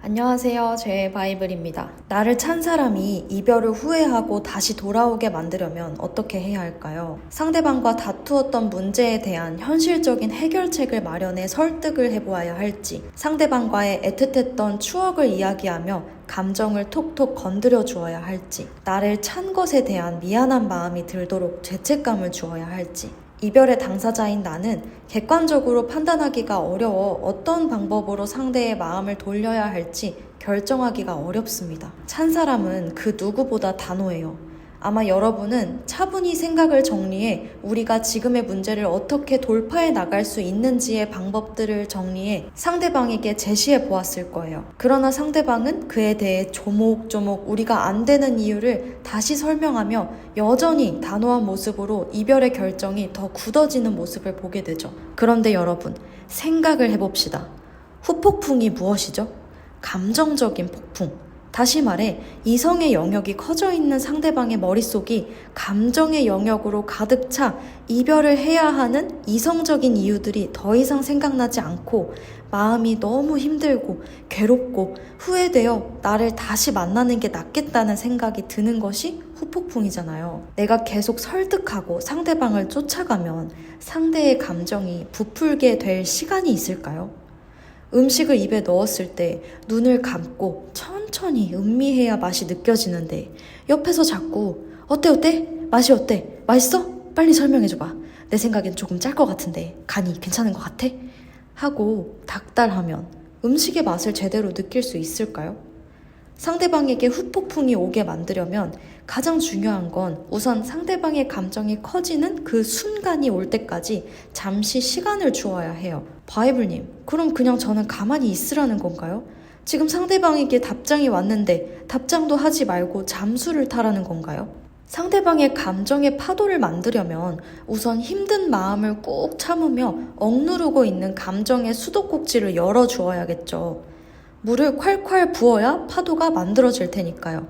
안녕하세요. 제바이블입니다. 나를 찬 사람이 이별을 후회하고 다시 돌아오게 만들려면 어떻게 해야 할까요? 상대방과 다투었던 문제에 대한 현실적인 해결책을 마련해 설득을 해보아야 할지, 상대방과의 애틋했던 추억을 이야기하며 감정을 톡톡 건드려 주어야 할지, 나를 찬 것에 대한 미안한 마음이 들도록 죄책감을 주어야 할지, 이별의 당사자인 나는 객관적으로 판단하기가 어려워 어떤 방법으로 상대의 마음을 돌려야 할지 결정하기가 어렵습니다. 찬 사람은 그 누구보다 단호해요. 아마 여러분은 차분히 생각을 정리해 우리가 지금의 문제를 어떻게 돌파해 나갈 수 있는지의 방법들을 정리해 상대방에게 제시해 보았을 거예요. 그러나 상대방은 그에 대해 조목조목 우리가 안 되는 이유를 다시 설명하며 여전히 단호한 모습으로 이별의 결정이 더 굳어지는 모습을 보게 되죠. 그런데 여러분, 생각을 해봅시다. 후폭풍이 무엇이죠? 감정적인 폭풍. 다시 말해 이성의 영역이 커져 있는 상대방의 머릿속이 감정의 영역으로 가득 차 이별을 해야 하는 이성적인 이유들이 더 이상 생각나지 않고 마음이 너무 힘들고 괴롭고 후회되어 나를 다시 만나는 게 낫겠다는 생각이 드는 것이 후폭풍이잖아요. 내가 계속 설득하고 상대방을 쫓아가면 상대의 감정이 부풀게 될 시간이 있을까요? 음식을 입에 넣었을 때 눈을 감고 천천히 음미해야 맛이 느껴지는데 옆에서 자꾸 어때? 맛이 어때? 맛있어? 빨리 설명해줘봐. 내 생각엔 조금 짤 것 같은데 간이 괜찮은 것 같아? 하고 닥달하면 음식의 맛을 제대로 느낄 수 있을까요? 상대방에게 후폭풍이 오게 만들려면 가장 중요한 건 우선 상대방의 감정이 커지는 그 순간이 올 때까지 잠시 시간을 주어야 해요. 바이블님, 그럼 그냥 저는 가만히 있으라는 건가요? 지금 상대방에게 답장이 왔는데 답장도 하지 말고 잠수를 타라는 건가요? 상대방의 감정의 파도를 만들려면 우선 힘든 마음을 꾹 참으며 억누르고 있는 감정의 수도꼭지를 열어주어야겠죠. 물을 콸콸 부어야 파도가 만들어질 테니까요.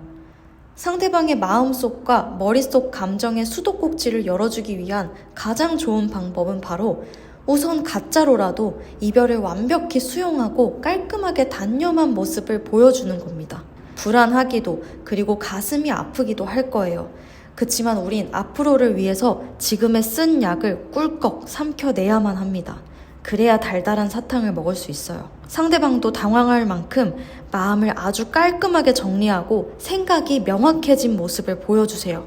상대방의 마음속과 머릿속 감정의 수도꼭지를 열어주기 위한 가장 좋은 방법은 바로 우선 가짜로라도 이별을 완벽히 수용하고 깔끔하게 단념한 모습을 보여주는 겁니다. 불안하기도 그리고 가슴이 아프기도 할 거예요. 그치만 우린 앞으로를 위해서 지금의 쓴 약을 꿀꺽 삼켜내야만 합니다. 그래야 달달한 사탕을 먹을 수 있어요. 상대방도 당황할 만큼 마음을 아주 깔끔하게 정리하고 생각이 명확해진 모습을 보여주세요.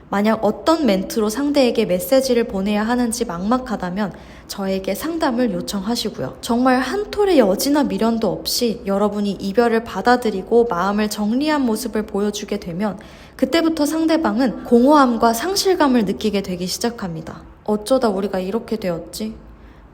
만약 어떤 멘트로 상대에게 메시지를 보내야 하는지 막막하다면 저에게 상담을 요청하시고요. 정말 한 톨의 여지나 미련도 없이 여러분이 이별을 받아들이고 마음을 정리한 모습을 보여주게 되면 그때부터 상대방은 공허함과 상실감을 느끼게 되기 시작합니다. 어쩌다 우리가 이렇게 되었지?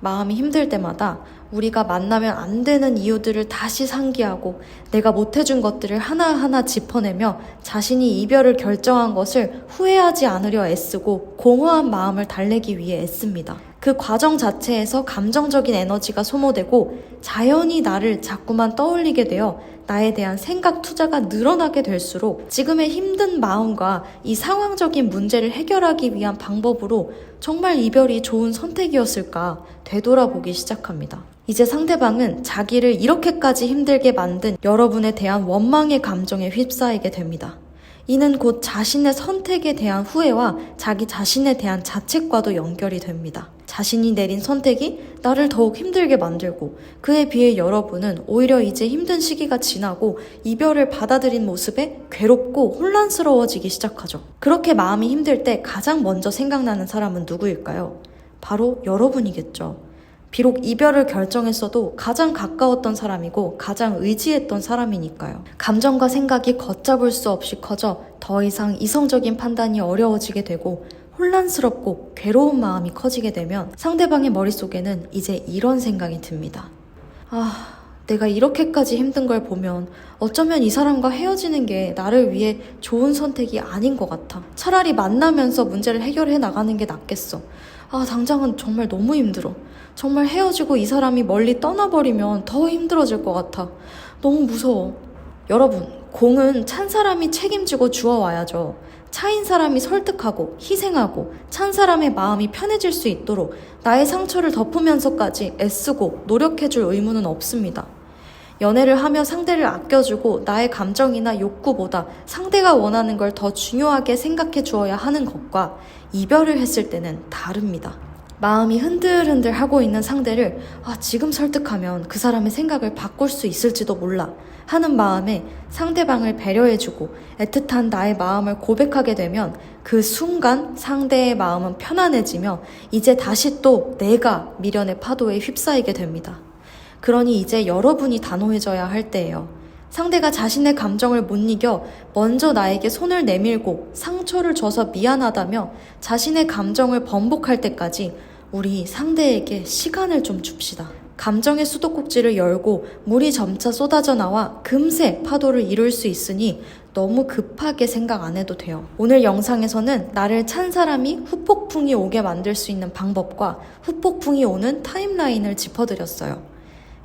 마음이 힘들 때마다 우리가 만나면 안 되는 이유들을 다시 상기하고 내가 못해준 것들을 하나하나 짚어내며 자신이 이별을 결정한 것을 후회하지 않으려 애쓰고 공허한 마음을 달래기 위해 애씁니다. 그 과정 자체에서 감정적인 에너지가 소모되고 자연히 나를 자꾸만 떠올리게 되어 나에 대한 생각 투자가 늘어나게 될수록 지금의 힘든 마음과 이 상황적인 문제를 해결하기 위한 방법으로 정말 이별이 좋은 선택이었을까 되돌아보기 시작합니다. 이제 상대방은 자기를 이렇게까지 힘들게 만든 여러분에 대한 원망의 감정에 휩싸이게 됩니다. 이는 곧 자신의 선택에 대한 후회와 자기 자신에 대한 자책과도 연결이 됩니다. 자신이 내린 선택이 나를 더욱 힘들게 만들고 그에 비해 여러분은 오히려 이제 힘든 시기가 지나고 이별을 받아들인 모습에 괴롭고 혼란스러워지기 시작하죠. 그렇게 마음이 힘들 때 가장 먼저 생각나는 사람은 누구일까요? 바로 여러분이겠죠. 비록 이별을 결정했어도 가장 가까웠던 사람이고 가장 의지했던 사람이니까요. 감정과 생각이 걷잡을 수 없이 커져 더 이상 이성적인 판단이 어려워지게 되고 혼란스럽고 괴로운 마음이 커지게 되면 상대방의 머릿속에는 이제 이런 생각이 듭니다. 내가 이렇게까지 힘든 걸 보면 어쩌면 이 사람과 헤어지는 게 나를 위해 좋은 선택이 아닌 것 같아. 차라리 만나면서 문제를 해결해 나가는 게 낫겠어. 당장은 정말 너무 힘들어. 정말 헤어지고 이 사람이 멀리 떠나버리면 더 힘들어질 것 같아. 너무 무서워. 여러분, 공은 찬 사람이 책임지고 주워와야죠. 차인 사람이 설득하고 희생하고 찬 사람의 마음이 편해질 수 있도록 나의 상처를 덮으면서까지 애쓰고 노력해줄 의무는 없습니다. 연애를 하며 상대를 아껴주고 나의 감정이나 욕구보다 상대가 원하는 걸 더 중요하게 생각해 주어야 하는 것과 이별을 했을 때는 다릅니다. 마음이 흔들흔들 하고 있는 상대를 지금 설득하면 그 사람의 생각을 바꿀 수 있을지도 몰라 하는 마음에 상대방을 배려해주고 애틋한 나의 마음을 고백하게 되면 그 순간 상대의 마음은 편안해지며 이제 다시 또 내가 미련의 파도에 휩싸이게 됩니다. 그러니 이제 여러분이 단호해져야 할 때예요. 상대가 자신의 감정을 못 이겨 먼저 나에게 손을 내밀고 상처를 줘서 미안하다며 자신의 감정을 번복할 때까지 우리 상대에게 시간을 좀 줍시다. 감정의 수도꼭지를 열고 물이 점차 쏟아져 나와 금세 파도를 이룰 수 있으니 너무 급하게 생각 안 해도 돼요. 오늘 영상에서는 나를 찬 사람이 후폭풍이 오게 만들 수 있는 방법과 후폭풍이 오는 타임라인을 짚어드렸어요.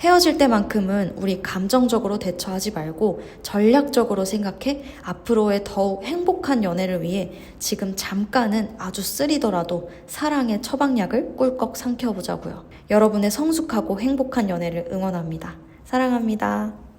헤어질 때만큼은 우리 감정적으로 대처하지 말고 전략적으로 생각해 앞으로의 더욱 행복한 연애를 위해 지금 잠깐은 아주 쓰리더라도 사랑의 처방약을 꿀꺽 삼켜보자고요. 여러분의 성숙하고 행복한 연애를 응원합니다. 사랑합니다.